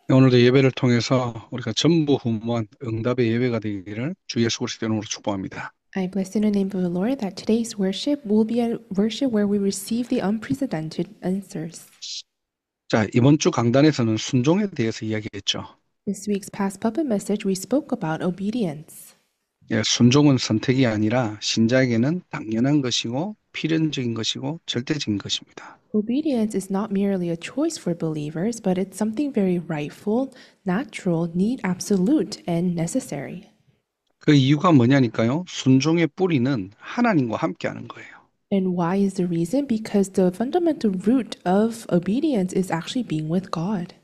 오늘도 예배를 통해서 우리가 전무후무한 응답의 예배가 되기를 주 예수 그리스도의 이름으로 축복합니다. I bless in the name of the Lord that today's worship will be a worship where we receive the unprecedented answers. 자, 이번 주 강단에서는 순종에 대해서 이야기했죠. This week's past puppet message, we spoke about obedience. 예, 순종은 선택이 아니라 신자에게는 당연한 것이고 필연적인 것이고 절대적인 것입니다. Obedience is not merely a choice for believers, but it's something very rightful, natural, need, absolute, and necessary. 그 이유가 뭐냐니까요. 순종의 뿌리는 하나님과 함께하는 거예요. And why is the reason? Because the fundamental root of obedience is actually being with God.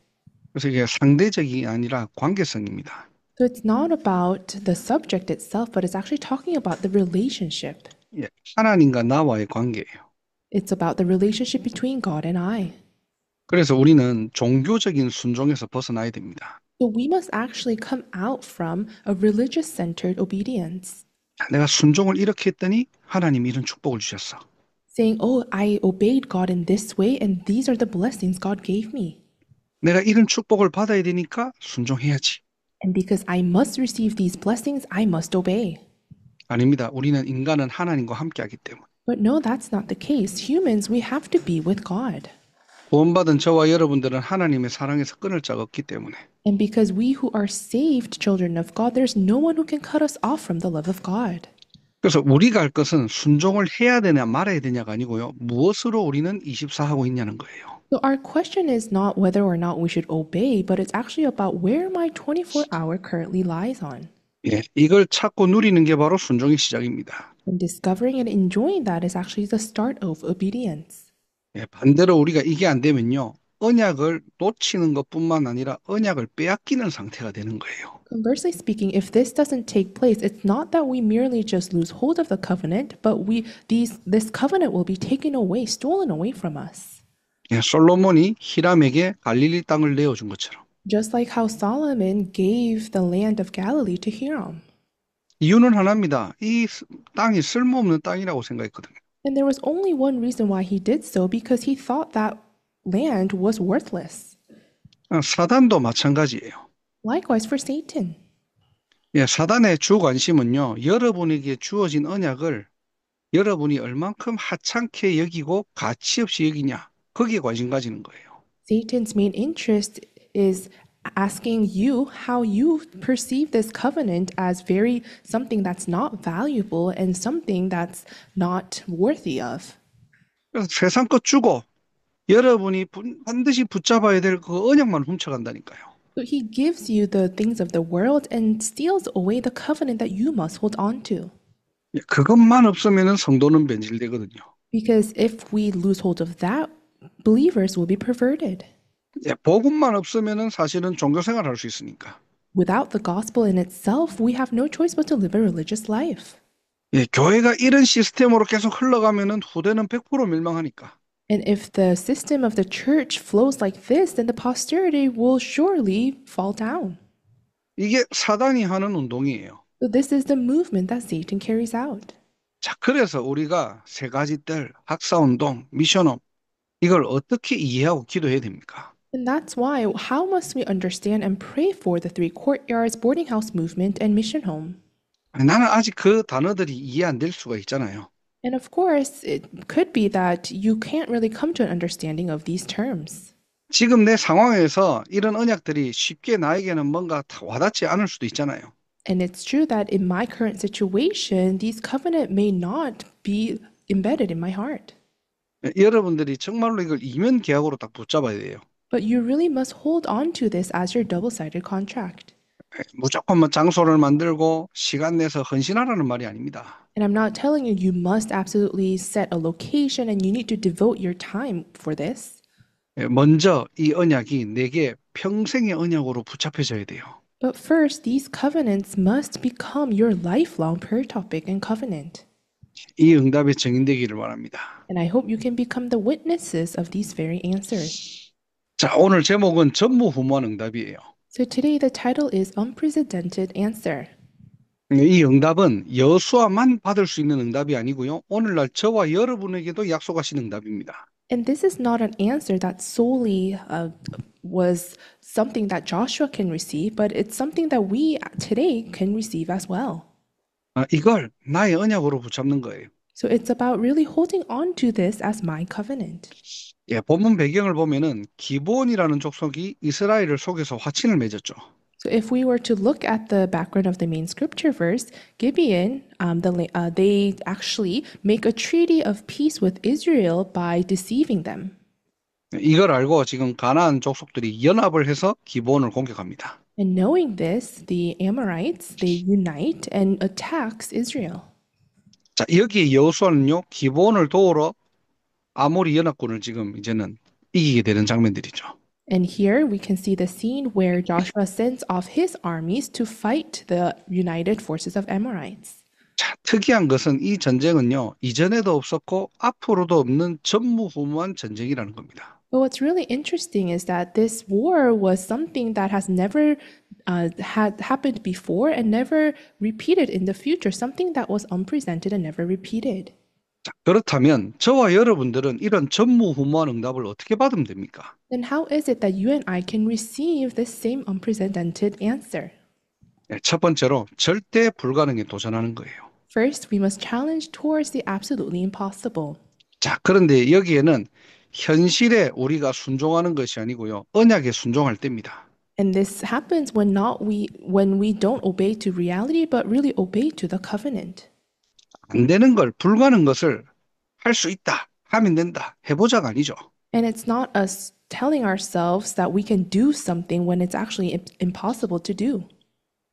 그래서 이게 상대적이 아니라 관계성입니다. So it's not about the subject itself, but it's actually talking about the relationship. 예, 하나님과 나와의 관계예요. It's about the relationship between God and I. 그래서 우리는 종교적인 순종에서 벗어나야 됩니다. So we must actually come out from a religious centered obedience, 내가 순종을 이렇게 했더니 하나님이 이런 축복을 주셨어. saying, "Oh, I obeyed God in this way, and these are the blessings God gave me. 내가 이런 축복을 받아야 되니까 순종해야지. And because I must receive these blessings, I must obey." 아닙니다. 우리는 인간은 하나님과 함께하기 때문에. But no, that's not the case. Humans, we have to be with God. 구원받은 저와 여러분들은 하나님의 사랑에서 끊을 자가 없기 때문에. And because we who are saved children of God, there's no one who can cut us off from the love of God. 그래서 우리가 할 것은 순종을 해야 되냐 말아야 되냐가 아니고요. 무엇으로 우리는 24하고 있냐는 거예요. So our question is not whether or not we should obey, but it's actually about where my 24-hour currently lies on. 예, 이걸 찾고 누리는 게 바로 순종의 시작입니다. And discovering and enjoying that is actually the start of obedience. 예, 반대로 우리가 이게 안 되면요. 언약을 놓치는 것뿐만 아니라 언약을 빼앗기는 상태가 되는 거예요. Conversely speaking, if this doesn't take place, it's not that we merely just lose hold of the covenant, but this covenant will be taken away, stolen away from us. 예, 솔로몬이 히람에게 갈릴리 땅을 내어준 것처럼. Just like how Solomon gave the land of Galilee to Hiram. 이유는 하나입니다. 땅이 쓸모없는 땅이라고 생각했거든요. And there was only one reason why he did so, because he thought that land was worthless. 사단도 마찬가지예요. Likewise for Satan. 예, 사단의 주 관심은요, 여러분에게 주어진 언약을 여러분이 얼만큼 하찮게 여기고 가치 없이 여기냐, 거기에 관심 가지는 거예요. Satan's main interest is asking you how you perceive this covenant as very something that's not valuable and something that's not worthy of. 그래서 세상 것 주고 여러분이 반드시 붙잡아야 될 그 언약만 훔쳐간다니까요. So he gives you the things of the world and steals away the covenant that you must hold on to. 예, 그것만 없으면 성도는 변질되거든요. Because if we lose hold of that, believers will be perverted. 예, 복음만 없으면 사실은 종교생활 할 수 있으니까. Without the gospel in itself, we have no choice but to live a religious life. 예, 교회가 이런 시스템으로 계속 흘러가면은 후대는 100% 멸망하니까. And if the system of the church flows like this, then the posterity will surely fall down. 이게 사단이 하는 운동이에요. So this is the movement that Satan carries out. 자, 그래서 우리가 세 가지 뜰, 학사운동, 미션홈, 이걸 어떻게 이해하고 기도해야 됩니까? And that's why, how must we understand and pray for the three courtyards, boarding house movement, and mission home? 아니, 나는 아직 그 단어들이 이해 안 될 수가 있잖아요. And of course, it could be that you can't really come to an understanding of these terms. 지금 내 상황에서 이런 언약들이 쉽게 나에게는 뭔가 다 와닿지 않을 수도 있잖아요. And it's true that in my current situation, these covenant may not be embedded in my heart. 여러분들이 정말로 이걸 이면 계약으로 딱 붙잡아야 돼요. But you really must hold on to this as your double-sided contract. 무조건 뭐 장소를 만들고 시간 내서 헌신하라는 말이 아닙니다. And I'm not telling you you must absolutely set a location and you need to devote your time for this. 먼저 이 언약이 내게 평생의 언약으로 붙잡혀져야 돼요. But first, these covenants must become your lifelong prayer topic and covenant. 이 응답의 증인되기를 바랍니다. And I hope you can become the witnesses of these very answers. 자, 오늘 제목은 전무후무한 응답이에요. So today the title is Unprecedented Answer. 이 응답은 여호수아만 받을 수 있는 응답이 아니고요. 오늘날 저와 여러분에게도 약속하신 응답입니다. And this is not an answer that's solely was something that Joshua can receive, but it's something that we today can receive as well. 이걸 나의 언약으로 붙잡는 거예요. So it's about really holding on to this as my covenant. 예, 본문 배경을 보면은 기브온이라는 족속이 이스라엘을 속여서 화친을 맺었죠. So if we were to look at the background of the main scripture verse, Gibeon, they actually make a treaty of peace with Israel by deceiving them. 이걸 알고 지금 가나안 족속들이 연합을 해서 기브온을 공격합니다. And knowing this, the Amorites, they unite and attacks Israel. 자, 여기에 여호수아는요, 기브온을 도우러 아모리 연합군을 지금 이제는 이기게 되는 장면들이죠. And here we can see the scene where Joshua sends off his armies to fight the united forces of Amorites. 자, 특이한 것은 이 전쟁은요, 이전에도 없었고 앞으로도 없는 전무후무한 전쟁이라는 겁니다. But what's really interesting is that this war was something that has never had happened before and never repeated in the future, something that was unprecedented and never repeated. 자, 그렇다면 저와 여러분들은 이런 전무후무한 응답을 어떻게 받으면 됩니까? Then how is it that you and I can receive this same unprecedented answer? 네, 첫 번째로 절대 불가능에 도전하는 거예요. First, we must challenge towards the absolutely impossible. 자, 그런데 여기에는 현실에 우리가 순종하는 것이 아니고요, 언약에 순종할 때입니다. And this happens when we don't obey to reality, but really obey to the covenant. 안 되는 걸, 불가능한 것을 할 수 있다, 하면 된다, 해보자가 아니죠. And it's not us telling ourselves that we can do something when it's actually impossible to do.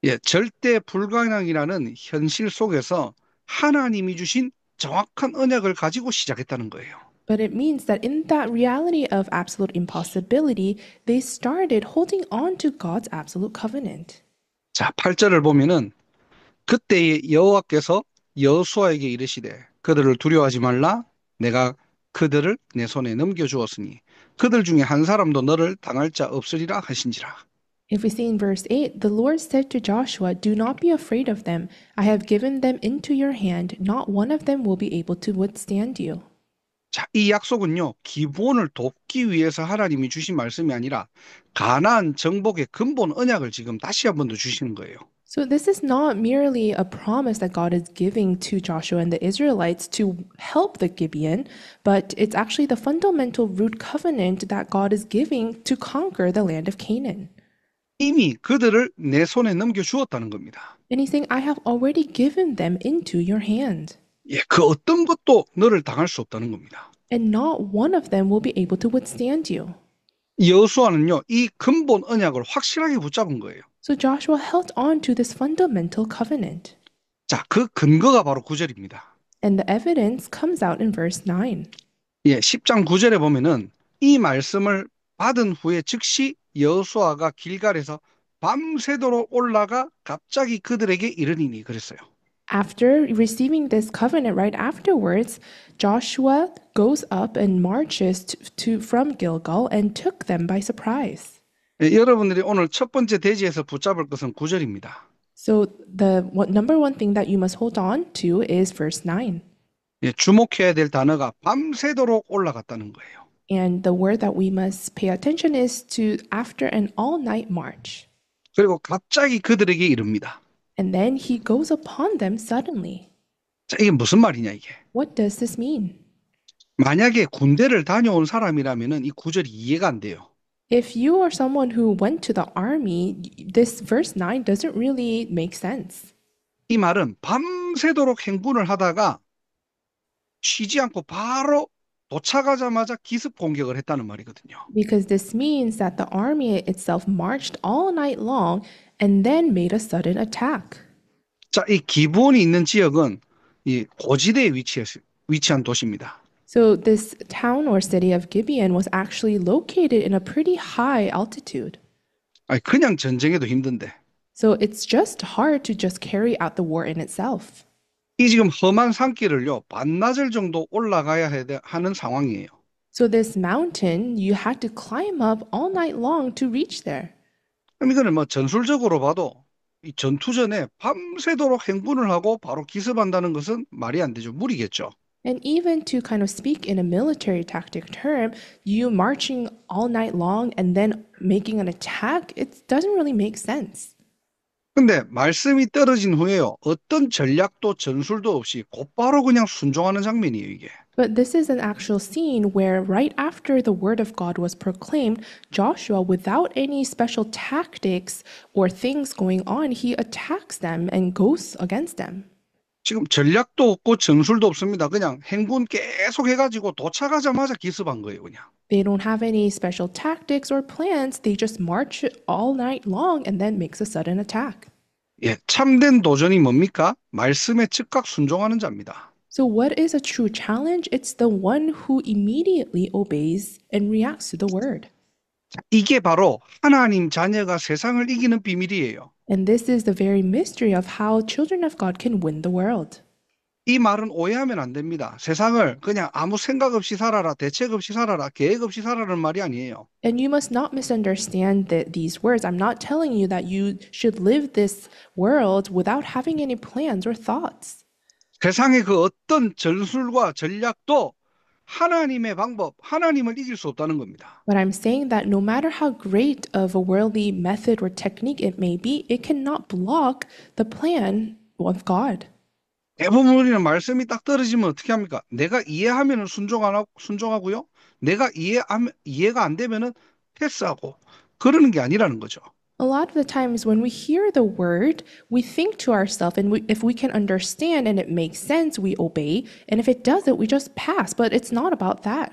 예, 절대 불가능이라는 현실 속에서 하나님이 주신 정확한 언약을 가지고 시작했다는 거예요. But it means that in that reality of absolute impossibility, they started holding on to God's absolute covenant. 자, 8절을 보면은 그때의 여호와께서 여호수아에게 이르시되 그들을 두려워하지 말라 내가 그들을 내 손에 넘겨주었으니 그들 중에 한 사람도 너를 당할 자 없으리라 하신지라. If we see in verse 8, the Lord said to Joshua, "Do not be afraid of them. I have given them into your hand. Not one of them will be able to withstand you." 자, 이 약속은요, 기본을 돕기 위해서 하나님이 주신 말씀이 아니라 가나안 정복의 근본 언약을 지금 다시 한 번 더 주시는 거예요. So this is not merely a promise that God is giving to Joshua and the Israelites to help the Gibeon, but it's actually the fundamental root covenant that God is giving to conquer the land of Canaan. 이미 그들을 내 손에 넘겨주었다는 겁니다. And he's saying, I have already given them into your hand. 예, 그 어떤 것도 너를 당할 수 없다는 겁니다. And not one of them will be able to withstand you. 여호수아는요, 이 근본 언약을 확실하게 붙잡은 거예요. So Joshua held on to this fundamental covenant. 자, 그 근거가 바로 9절입니다. And the evidence comes out in verse 9. 예, 10장 9절에 보면은 이 말씀을 받은 후에 즉시 여호수아가 길갈에서 밤새도록 올라가 갑자기 그들에게 이르니니 그랬어요. After receiving this covenant right afterwards, Joshua goes up and marches from Gilgal and took them by surprise. 예, 여러분들이 오늘 첫 번째 대지에서 붙잡을 것은 9절입니다. So the number one thing that you must hold on to is verse 9. 예, 주목해야 될 단어가 밤새도록 올라갔다는 거예요. And the word that we must pay attention is to after an all-night march. 그리고 갑자기 그들에게 이릅니다. And then he goes upon them suddenly. 자, 이게 무슨 말이냐 이게. What does this mean? 만약에 군대를 다녀온 사람이라면은 이 9절이 이해가 안 돼요. If you are someone who went to the army, this verse 9 doesn't really make sense. 이 말은 밤새도록 행군을 하다가 쉬지 않고 바로 도착하자마자 기습 공격을 했다는 말이거든요. Because this means that the army itself marched all night long and then made a sudden attack. 자, 이 기브온이 있는 지역은 이 고지대에 위치한 도시입니다. So this town or city of Gibeon was actually located in a pretty high altitude. 아니, 그냥 전쟁해도 힘든데 So it's just hard to just carry out the war in itself. 이 지금 험한 산길을요 반나절 정도 올라가야 하는 상황이에요. So this mountain, you had to climb up all night long to reach there. 그럼 이거는 뭐 전술적으로 봐도 이 전투 전에 밤새도록 행군을 하고 바로 기습한다는 것은 말이 안 되죠. 무리겠죠. And even to kind of speak in a military tactic term, you marching all night long and then making an attack, it doesn't really make sense. 근데 말씀이 떨어진 후에요. 어떤 전략도 전술도 없이 곧바로 그냥 순종하는 장면이에요, 이게. But this is an actual scene where, right after the word of God was proclaimed, Joshua, without any special tactics or things going on, he attacks them and goes against them. 지금 전략도 없고 전술도 없습니다. 그냥 행군 계속 해가지고 도착하자마자 기습한 거예요, 그냥. They don't have any special tactics or plans. They just march all night long and then makes a sudden attack. 예, 참된 도전이 뭡니까? 말씀에 즉각 순종하는 자입니다. So, what is a true challenge? It's the one who immediately obeys and reacts to the word. 이게 바로 하나님 자녀가 세상을 이기는 비밀이에요. And this is the very mystery of how children of God can win the world. 이 말은 오해하면 안 됩니다. 세상을 그냥 아무 생각 없이 살아라, 대책 없이 살아라, 계획 없이 살아라는 말이 아니에요. And you must not misunderstand these words. I'm not telling you that you should live this world without having any plans or thoughts. 세상의 그 어떤 전술과 전략도 하나님의 방법, 하나님을 이길 수 없다는 겁니다. But I'm saying that no matter how great of a worldly method or technique it may be, it cannot block the plan of God. 대부분 우리는 말씀이 딱 떨어지면 어떻게 합니까? 내가 이해하면 순종하고요. 내가 이해가 안 되면은 패스하고 그러는 게 아니라는 거죠. A lot of the times when we hear the word, we think to ourselves, and if we can understand and it makes sense, we obey. And if it doesn't, we just pass. But it's not about that.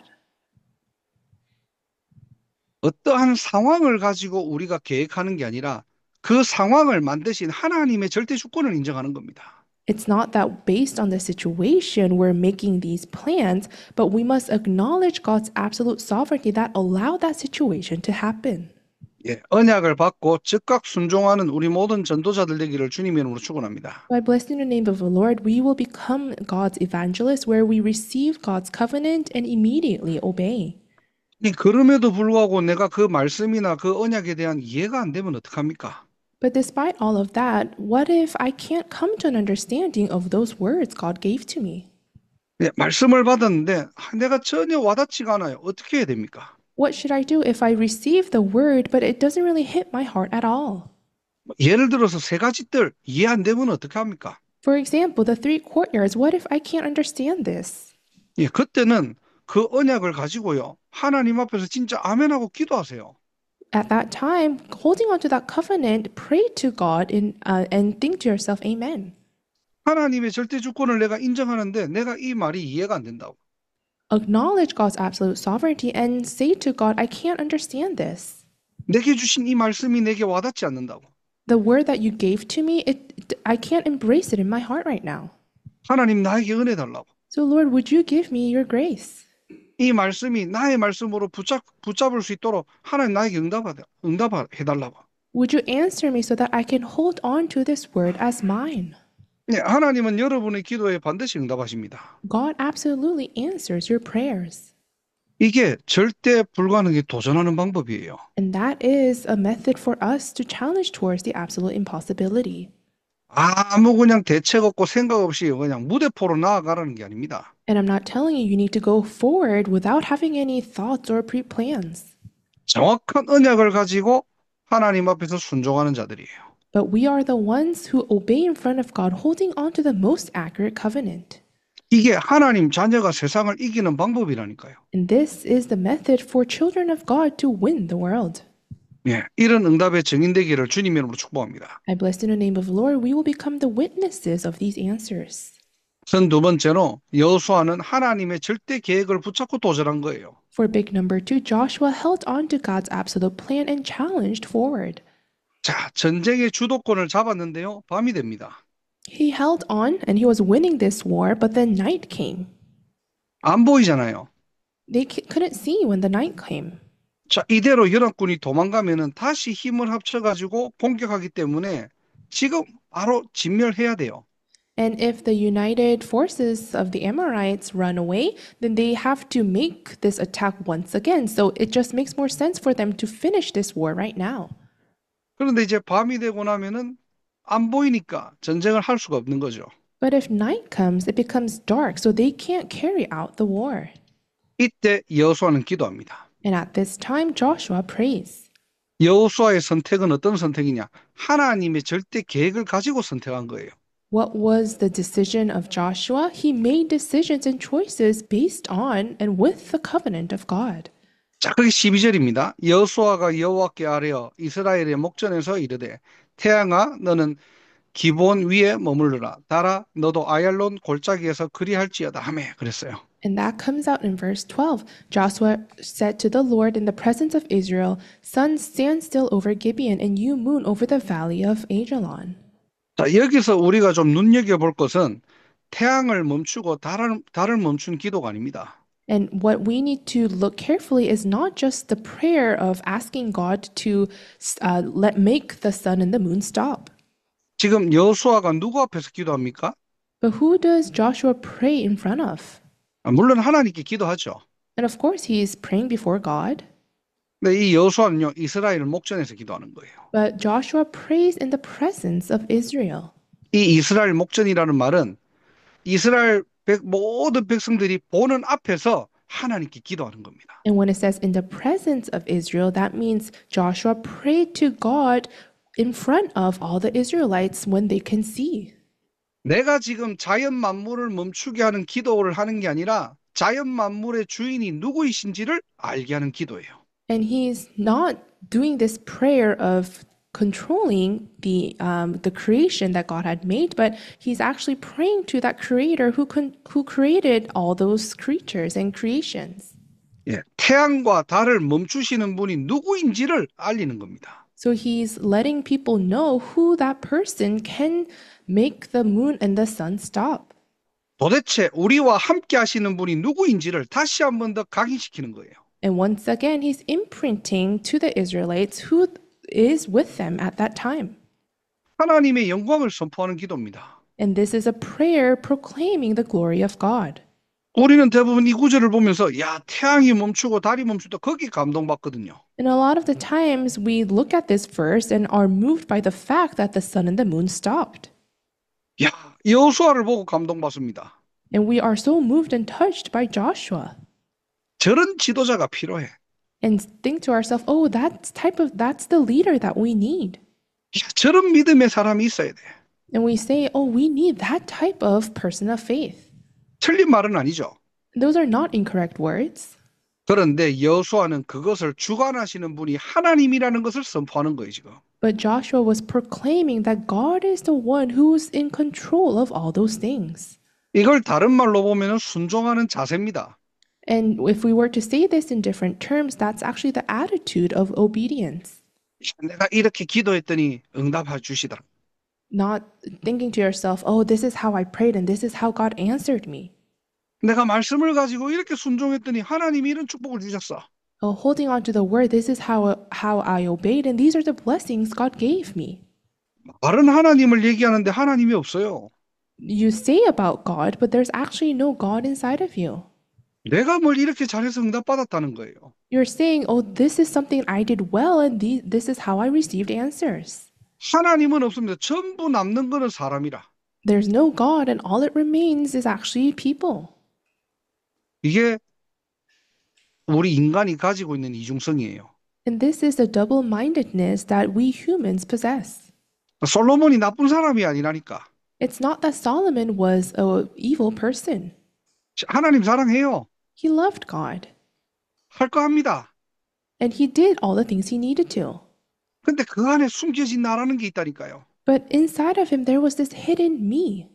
어떠한 상황을 가지고 우리가 계획하는 게 아니라 그 상황을 만드신 하나님의 절대 주권을 인정하는 겁니다. It's not that based on the situation we're making these plans, but we must acknowledge God's absolute sovereignty that allowed that situation to happen. 예, 언약을 받고 즉각 순종하는 우리 모든 전도자들 되기를 주님의 이름으로 축원합니다. By blessing the name of the Lord, we will become God's evangelists where we receive God's covenant and immediately obey. 그럼에도 불구하고 내가 그 말씀이나 그 언약에 대한 이해가 안 되면 어떡합니까? But despite all of that, what if I can't come to an understanding of those words God gave to me? 예, 말씀을 받았는데 내가 전혀 와닿지가 않아요. 어떻게 해야 됩니까? What should I do if I receive the word, but it doesn't really hit my heart at all? 예를 들어서 세 가지 뜰 이해 안 되면 어떻게 합니까? For example, the three courtyards, what if I can't understand this? 예, 그때는 그 언약을 가지고요. 하나님 앞에서 진짜 아멘하고 기도하세요. At that time, holding on to that covenant, pray to God and think to yourself, Amen. 하나님의 절대 주권을 내가 인정하는데 내가 이 말이 이해가 안 된다고. Acknowledge God's absolute sovereignty and say to God, I can't understand this. 내게 주신 이 말씀이 내게 와닿지 않는다고. The word that you gave to me, I can't embrace it in my heart right now. 하나님 나에게 은혜 달라고. So Lord, would you give me your grace? 이 말씀이 나의 말씀으로 붙잡을 수 있도록 하나님 나에게 응답해 달라고. Would you answer me so that I can hold on to this word as mine? 네, 하나님은 여러분의 기도에 반드시 응답하십니다. God absolutely answers your prayers. 이게 절대 불가능에 도전하는 방법이에요. And that is a method for us to challenge towards the absolute impossibility. 아무 그냥 대책 없고 생각 없이 그냥 무대포로 나아가라는 게 아닙니다. And I'm not telling you need to go forward without having any thoughts or pre-plans. 정확한 언약을 가지고 하나님 앞에서 순종하는 자들이에요. But we are the ones who obey in front of God, holding on to the most accurate covenant. 이게 하나님 자녀가 세상을 이기는 방법이라니까요. And this is the method for children of God to win the world. 예, 이런 응답의 증인되기를 주님의 이름으로 축복합니다. I bless in the name of the Lord, we will become the witnesses of these answers. 선 두 번째로 여호수아는 하나님의 절대 계획을 붙잡고 도전한 거예요. For big number two, Joshua held on to God's absolute plan and challenged forward. 자, 전쟁의 주도권을 잡았는데요. 밤이 됩니다. He held on and he was winning this war, but then night came. 안 보이잖아요. They couldn't see when the night came. 자, 이대로 연합군이 도망가면은 다시 힘을 합쳐가지고 공격하기 때문에 지금 바로 진멸해야 돼요. And if the united forces of the Amorites run away, then they have to make this attack once again. So it just makes more sense for them to finish this war right now. 그런데 이제 밤이 되고 나면은 안 보이니까 전쟁을 할 수가 없는 거죠. But if night comes, it becomes dark, so they can't carry out the war. 이때 여호수아는 기도합니다. And at this time, Joshua prays. 여호수아의 선택은 어떤 선택이냐? 하나님의 절대 계획을 가지고 선택한 거예요. What was the decision of Joshua? He made decisions and choices based on and with the covenant of God. 자, 그게 12절입니다. 여호수아가 여호와께 아뢰어 이스라엘의 목전에서 이르되 태양아 너는 기본 위에 머무르라. 달아 너도 아얄론 골짜기에서 그리할지어다 하매 그랬어요. And that comes out in verse 12. Joshua said to the Lord in the presence of Israel, Sun, stand still over Gibeon, and you, moon, over the valley of Ajalon. 자, 여기서 우리가 좀 눈여겨볼 것은 태양을 멈추고 달을 멈춘 기도가 아닙니다. And what we need to look carefully is not just the prayer of asking God to make the sun and the moon stop. 지금 여호수아가 누구 앞에서 기도합니까? But who does Joshua pray in front of? 물론 하나님께 기도하죠. And of course, he is praying before God. 근데 이 여호수아는요, 이스라엘을 목전에서 기도하는 거예요. But Joshua prays in the presence of Israel. 이 이스라엘 목전이라는 말은 이스라엘 모든 백성들이 보는 앞에서 하나님께 기도하는 겁니다. And when it says in the presence of Israel, that means Joshua prayed to God in front of all the Israelites when they can see. 내가 지금 자연 만물을 멈추게 하는 기도를 하는 게 아니라 자연 만물의 주인이 누구이신지를 알게 하는 기도예요. And he's not doing this prayer of controlling the creation that God had made, but he's actually praying to that creator who created all those creatures and creations. 예, 태양과 달을 멈추시는 분이 누구인지를 알리는 겁니다. So he's letting people know who that person can make the moon and the sun stop. 도대체 우리와 함께 하시는 분이 누구인지를 다시 한 번 더 각인시키는 거예요. And once again, he's imprinting to the Israelites who is with them at that time. 하나님의 영광을 선포하는 기도입니다. And this is a prayer proclaiming the glory of God. 우리는 대부분 이 구절을 보면서 야, 태양이 멈추고 달이 멈추다 거기 감동받거든요. And a lot of the times we look at this verse and are moved by the fact that the sun and the moon stopped. 야, 여호수아를 보고 감동받습니다. And we are so moved and touched by Joshua. 저런 지도자가 필요해. And think to ourselves, oh, that's the leader that we need. 야, 저런 믿음의 사람이 있어야 돼. And we say, oh, we need that type of person of faith. 틀린 말은 아니죠. Those are not incorrect words. 그런데 여호수아는 그것을 주관하시는 분이 하나님이라는 것을 선포하는 거예요, 지금. But Joshua was proclaiming that God is the one who's in control of all those things. 이걸 다른 말로 보면 순종하는 자세입니다. And if we were to say this in different terms, that's actually the attitude of obedience. 내가 이렇게 기도했더니 응답해 주시더라. Not thinking to yourself, oh, this is how I prayed and this is how God answered me. 내가 말씀을 가지고 이렇게 순종했더니 하나님이 이런 축복을 주셨어. Oh, holding on to the word, this is how I obeyed and these are the blessings God gave me. 다른 하나님을 얘기하는데 하나님이 없어요. You say about God, but there's actually no God inside of you. 내가 뭘 이렇게 잘해서 응답받았다는 거예요. You're saying, oh, this is something I did well and this is how I received answers. 하나님은 없습니다. 전부 남는 거는 사람이라. There's no God and all it remains is actually people. 이게 우리 인간이 가지고 있는 이중성이에요. And this is the double-mindedness that we humans possess. 솔로몬이 나쁜 사람이 아니라니까. It's not that Solomon was an evil person. 하나님 사랑해요. He loved God. 할 거 합니다. And he did all the things he needed to. 근데 그 안에 숨겨진 나라는 게 있다니까요. But inside of him, there was this hidden me.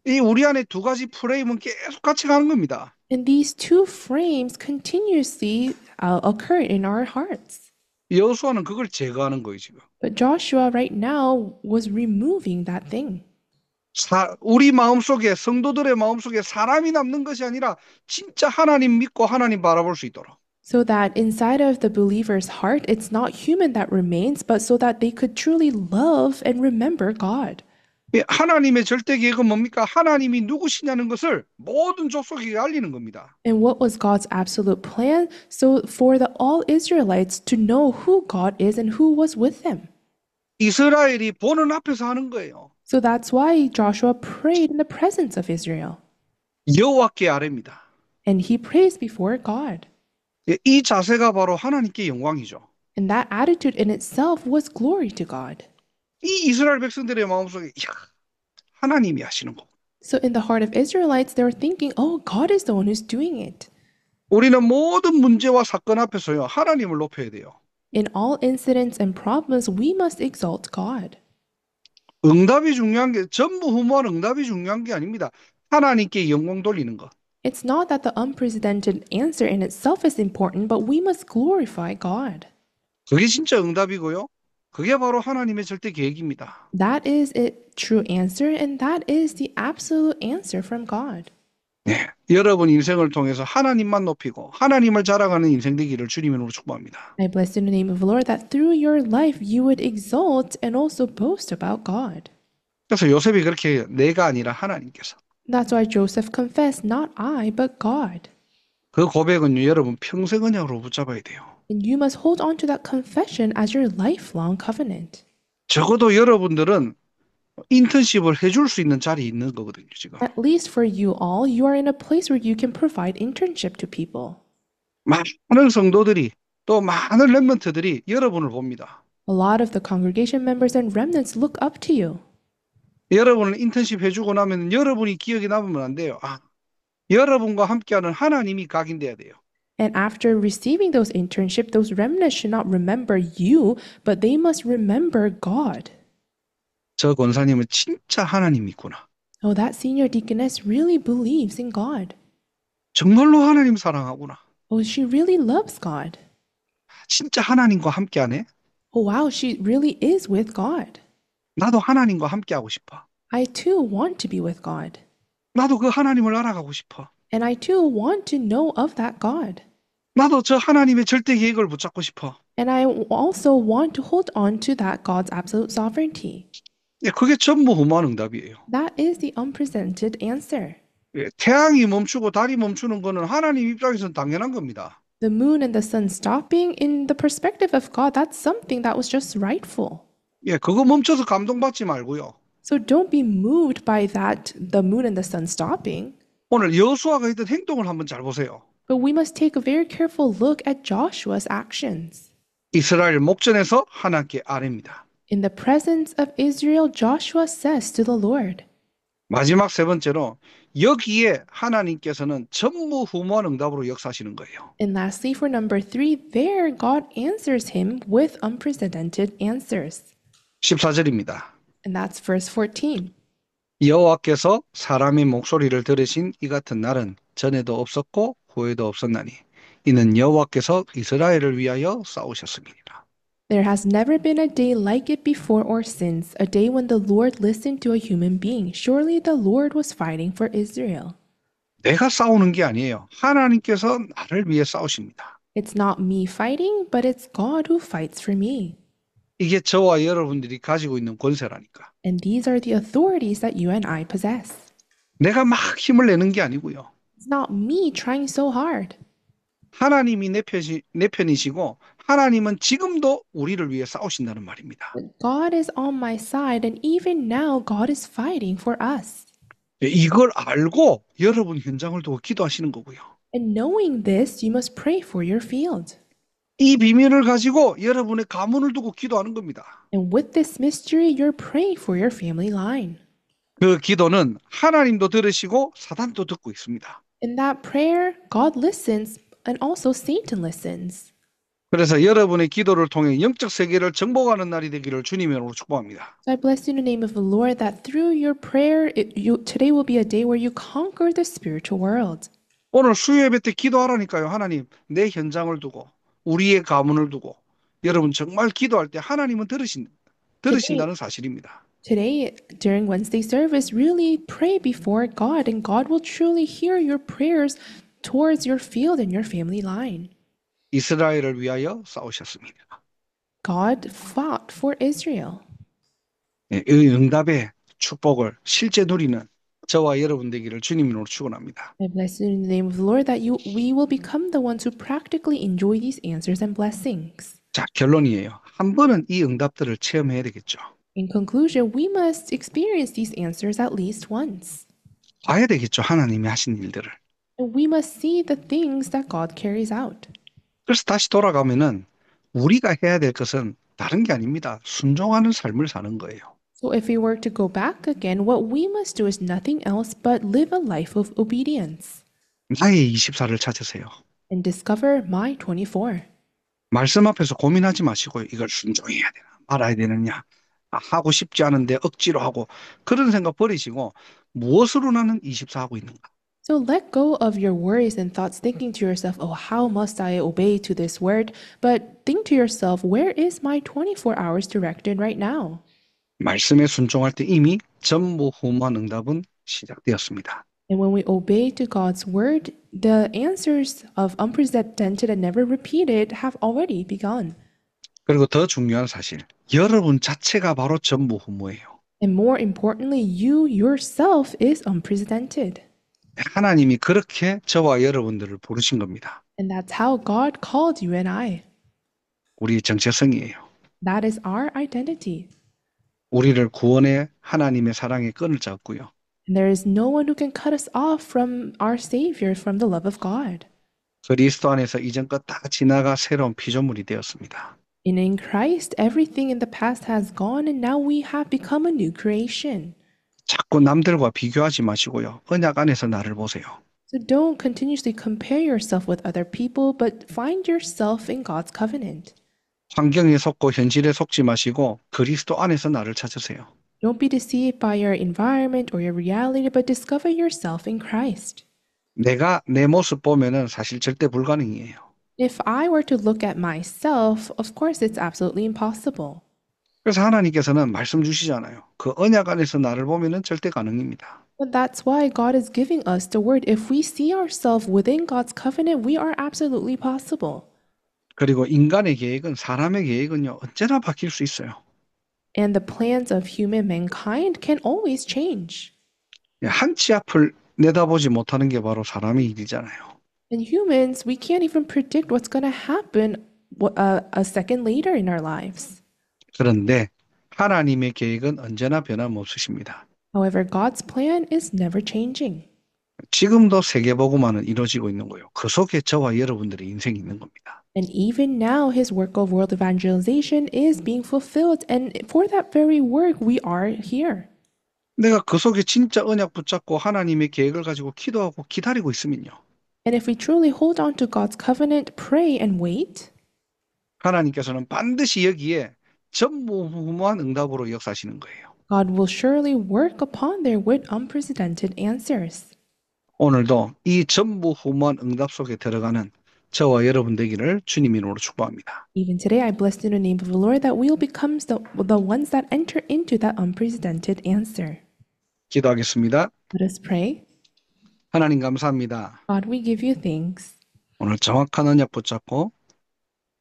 이 우리 안에 두 가지 프레임은 계속 같이 가는 겁니다. And these two frames continuously occur in our hearts. 여호수아는 그걸 제거하는 거예요, 지금. But Joshua right now was removing that thing. 우리 마음속에 성도들의 마음속에 사람이 남는 것이 아니라 진짜 하나님 믿고 하나님 바라볼 수 있도록. So that inside of the believer's heart, it's not human that remains, but so that they could truly love and remember God. 하나님의 절대 계획은 뭡니까? 하나님이 누구시냐는 것을 모든 족속에게 알리는 겁니다. And what was God's absolute plan? So for all Israelites to know who God is and who was with them. 이스라엘이 보는 앞에서 하는 거예요. So that's why Joshua prayed in the presence of Israel. 여호와께 아뢰입니다. And he prays before God. 예, 이 자세가 바로 하나님께 영광이죠. And that attitude in itself was glory to God. 이 이스라엘 백성들의 마음속에 야, 하나님이 하시는 거. So in the heart of Israelites, they were thinking, oh, God is the one who's doing it. 우리는 모든 문제와 사건 앞에서요, 하나님을 높여야 돼요. In all incidents and problems, we must exalt God. 응답이 중요한 게, 전무후무한 응답이 중요한 게 아닙니다. 하나님께 영광 돌리는 것. It's not that the unprecedented answer in itself is important, but we must glorify God. 그게 진짜 응답이고요. 그게 바로 하나님의 절대 계획입니다. That is a true answer, and that is the absolute answer from God. 네, 여러분 인생을 통해서 하나님만 높이고 하나님을 자랑하는 인생 되기를 주님으로 축복합니다. I bless in the name of the Lord that through your life you would exalt and also boast about God. 그래서 요셉이 그렇게 해요. 내가 아니라 하나님께서. That's why Joseph confessed, not I, but God. 그 고백은요, 여러분 평생 언약으로 붙잡아야 돼요. And you must hold on to that confession as your lifelong covenant. 적어도 여러분들은 인턴십을 해줄 수 있는 자리에 있는 거거든요, 지금. At least for you all, you are in a place where you can provide internship to people. 많은 성도들이 또 많은 렘넌트들이 여러분을 봅니다. A lot of the congregation members and remnants look up to you. 여러분을 인턴십 해주고 나면 여러분이 기억에 남으면 안 돼요. 아, 여러분과 함께하는 하나님이 각인돼야 돼요. And after receiving those internship, those remnants should not remember you, but they must remember God. 저 권사님은 진짜 하나님 있구나. Oh, that senior deaconess really believes in God. 정말로 하나님 사랑하구나. Oh, she really loves God. 진짜 하나님과 함께하네. Oh, wow, she really is with God. 나도 하나님과 함께하고 싶어. I too want to be with God. 나도 그 하나님을 알아가고 싶어. And I too want to know of that God. 나도 저 하나님의 절대 계획을 붙잡고 싶어. And I also want to hold on to that God's absolute sovereignty. 예, 그게 전무후무한 응답이에요. That is the unprecedented answer. 예, 태양이 멈추고 달이 멈추는 거는 하나님 입장에서는 당연한 겁니다. The moon and the sun stopping, in the perspective of God, that's something that was just rightful. 예, 그거 멈춰서 감동받지 말고요. So don't be moved by that, the moon and the sun stopping. 오늘 여호수아가 했던 행동을 한번 잘 보세요. But we must take a very careful look at Joshua's actions. 이스라엘 목전에서 하나님께 아뢰입니다. In the presence of Israel, Joshua says to the Lord. 마지막 세 번째로 여기에 하나님께서는 전무후무한 응답으로 역사하시는 거예요. And lastly, for number 3, there God answers him with unprecedented answers. 14절입니다. And that's verse 14. 여호와께서 사람의 목소리를 들으신 이 같은 날은 전에도 없었고 후에도 없었나니 이는 여호와께서 이스라엘을 위하여 싸우셨음이니라. There has never been a day like it before or since, a day when the Lord listened to a human being. Surely the Lord was fighting for Israel. 내가 싸우는 게 아니에요. 하나님께서 나를 위해 싸우십니다. It's not me fighting, but it's God who fights for me. 이게 저와 여러분들이 가지고 있는 권세라니까. And these are the authorities that you and I possess. 내가 막 힘을 내는 게 아니고요. It's not me trying so hard. 하나님이 내 편이시고 하나님은 지금도 우리를 위해 싸우신다는 말입니다. But God is on my side, and even now God is fighting for us. 이걸 알고 여러분 현장을 두고 기도하시는 거고요. And knowing this, you must pray for your field. 이 비밀을 가지고 여러분의 가문을 두고 기도하는 겁니다. And with this mystery, you're praying for your family line. 그 기도는 하나님도 들으시고 사단도 듣고 있습니다. In that prayer, God listens and also Satan listens. 그래서 여러분의 기도를 통해 영적 세계를 정복하는 날이 되기를 주님으로 축복합니다. So I bless you in the name of the Lord that through your prayer, today will be a day where you conquer the spiritual world. 오늘 수요 예배 때 기도하라니까요. 하나님, 내 현장을 두고 우리의 가문을 두고 여러분 정말 기도할 때 하나님은 들으신다는 사실입니다. Today, during Wednesday service, really pray before God, and God will truly hear your prayers towards your field and your family line. 이스라엘을 위하여 싸우셨습니다. God fought for Israel. 이 응답의 축복을 실제 누리는 저와 여러분 되기를 주님으로 축원합니다. I bless you in the name of the Lord that we will become the ones who practically enjoy these answers and blessings. 자, 결론이에요. 한 번은 이 응답들을 체험해야 되겠죠. In conclusion, we must experience these answers at least once. 봐야 되겠죠. 하나님이 하신 일들을. And we must see the things that God carries out. 그래서 다시 돌아가면은 우리가 해야 될 것은 다른 게 아닙니다. 순종하는 삶을 사는 거예요. So if we were to go back again, what we must do is nothing else but live a life of obedience 나의 24를 찾으세요. and discover my 24. 말씀 앞에서 고민하지 마시고 이걸 순종해야 되나 말아야 되느냐 하고 싶지 않은데 억지로 하고 그런 생각 버리시고 무엇으로 나는 24 하고 있는가? So let go of your worries and thoughts, thinking to yourself, oh, how must I obey to this word? But think to yourself, where is my 24 hours directed right now? 말씀에 순종할 때 이미 전무후무한 응답은 시작되었습니다. And when we obey to God's word, the answers of unprecedented and never repeated have already begun. 그리고 더 중요한 사실, 여러분 자체가 바로 전무후무예요. And more importantly, you yourself is unprecedented. 하나님이 그렇게 저와 여러분들을 부르신 겁니다. And that's how God called you and I. 우리의 정체성이에요. That is our identity. 우리를 구원해 하나님의 사랑의 끈을 잡고요. And there is no one who can cut us off from our Savior, from the love of God. 그리스도 안에서 이전 것 다 지나가 새로운 피조물이 되었습니다. And in Christ, everything in the past has gone, and now we have become a new creation. 자꾸 남들과 비교하지 마시고요. 언약 안에서 나를 보세요. So don't continuously compare yourself with other people, but find yourself in God's covenant. 환경에 속고 현실에 속지 마시고 그리스도 안에서 나를 찾으세요. Don't be deceived by your environment or your reality, but discover yourself in Christ. 내가 내 모습 보면은 사실 절대 불가능이에요. If I were to look at myself, of course it's absolutely impossible. 그래서 하나님께서는 말씀 주시잖아요. 그 언약 안에서 나를 보면은 절대 가능입니다. But that's why God is giving us the word. If we see ourselves within God's covenant, we are absolutely possible. 그리고 인간의 계획은 사람의 계획은요. 언제나 바뀔 수 있어요. And the plans of human mankind can always change. 한 치 앞을 내다보지 못하는 게 바로 사람의 일이잖아요. And humans, we can't even predict what's going to happen a second later in our lives. 그런데 하나님의 계획은 언제나 변함없으십니다. However, God's plan is never changing. 지금도 세계복음화는 이루어지고 있는 거예요. 그 속에 저와 여러분들의 인생이 있는 겁니다. And even now, his work of world evangelization is being fulfilled. And for that very work, we are here. 내가 그 속에 진짜 언약 붙잡고 하나님의 계획을 가지고 기도하고 기다리고 있으면요. And if we truly hold on to God's covenant, pray and wait, 하나님께서는 반드시 여기에 전무후무한 응답으로 역사하시는 거예요. God will surely work upon there with unprecedented answers. 오늘도 이 전무후무한 응답 속에 들어가는 저와 여러분 되기를 주님 이름으로 축복합니다. Even today, I bless in the name of the Lord that we'll become the ones that enter into that unprecedented answer. 기도하겠습니다. Let us pray. 하나님 감사합니다. God, we give you thanks. 오늘 정확한 언약 붙잡고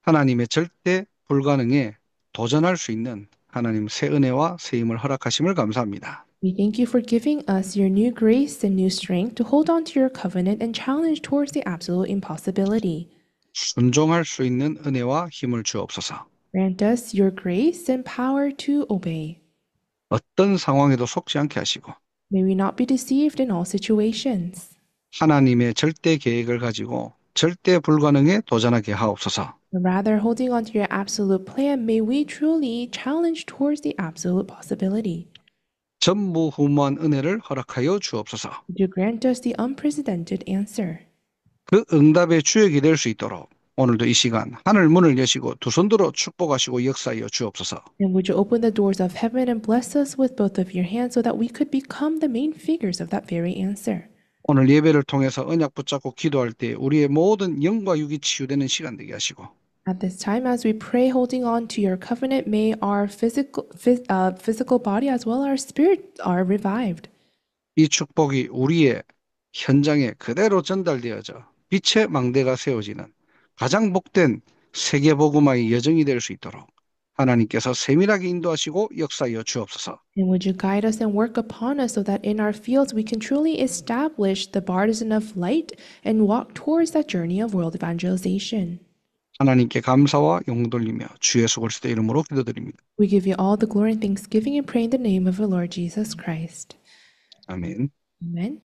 하나님의 절대 불가능에 도전할 수 있는 하나님 새 은혜와 새 힘을 허락하심을 감사합니다. We thank you for giving us your new grace and new strength to hold on to your covenant and challenge towards the absolute impossibility. 순종할 수 있는 은혜와 힘을 주옵소서. Grant us your grace and power to obey. 어떤 상황에도 속지 않게 하시고 May we not be deceived in all situations. 하나님의 절대 계획을 가지고 절대 불가능에 도전하게 하옵소서. But rather, holding on to your absolute plan, may we truly challenge towards the absolute possibility. 전무후무한 은혜를 허락하여 주옵소서. Would you grant us the unprecedented answer? 그 응답의 주역이 될 수 있도록 오늘도 이 시간 하늘 문을 여시고 두 손 들어 축복하시고 역사하여 주옵소서. And would you open the doors of heaven and bless us with both of your hands so that we could become the main figures of that very answer? 오늘 예배를 통해서 언약 붙잡고 기도할 때 우리의 모든 영과 육이 치유되는 시간 되게 하시고 At this time, as we pray, holding on to your covenant, may our physical body as well as our spirit are revived. 이 축복이 우리의 현장에 그대로 전달되어져 빛의 망대가 세워지는 가장 복된 세계복음화의 여정이 될 수 있도록 하나님께서 세밀하게 인도하시고 역사하여 주옵소서. And would you guide us and work upon us so that in our fields we can truly establish the partisan of light and walk towards that journey of world evangelization? 하나님께 감사와 영광 돌리며 주 예수 그리스도의 이름으로 기도드립니다. We give you all the glory and thanksgiving and pray in the name of the Lord Jesus Christ. 아멘. Amen.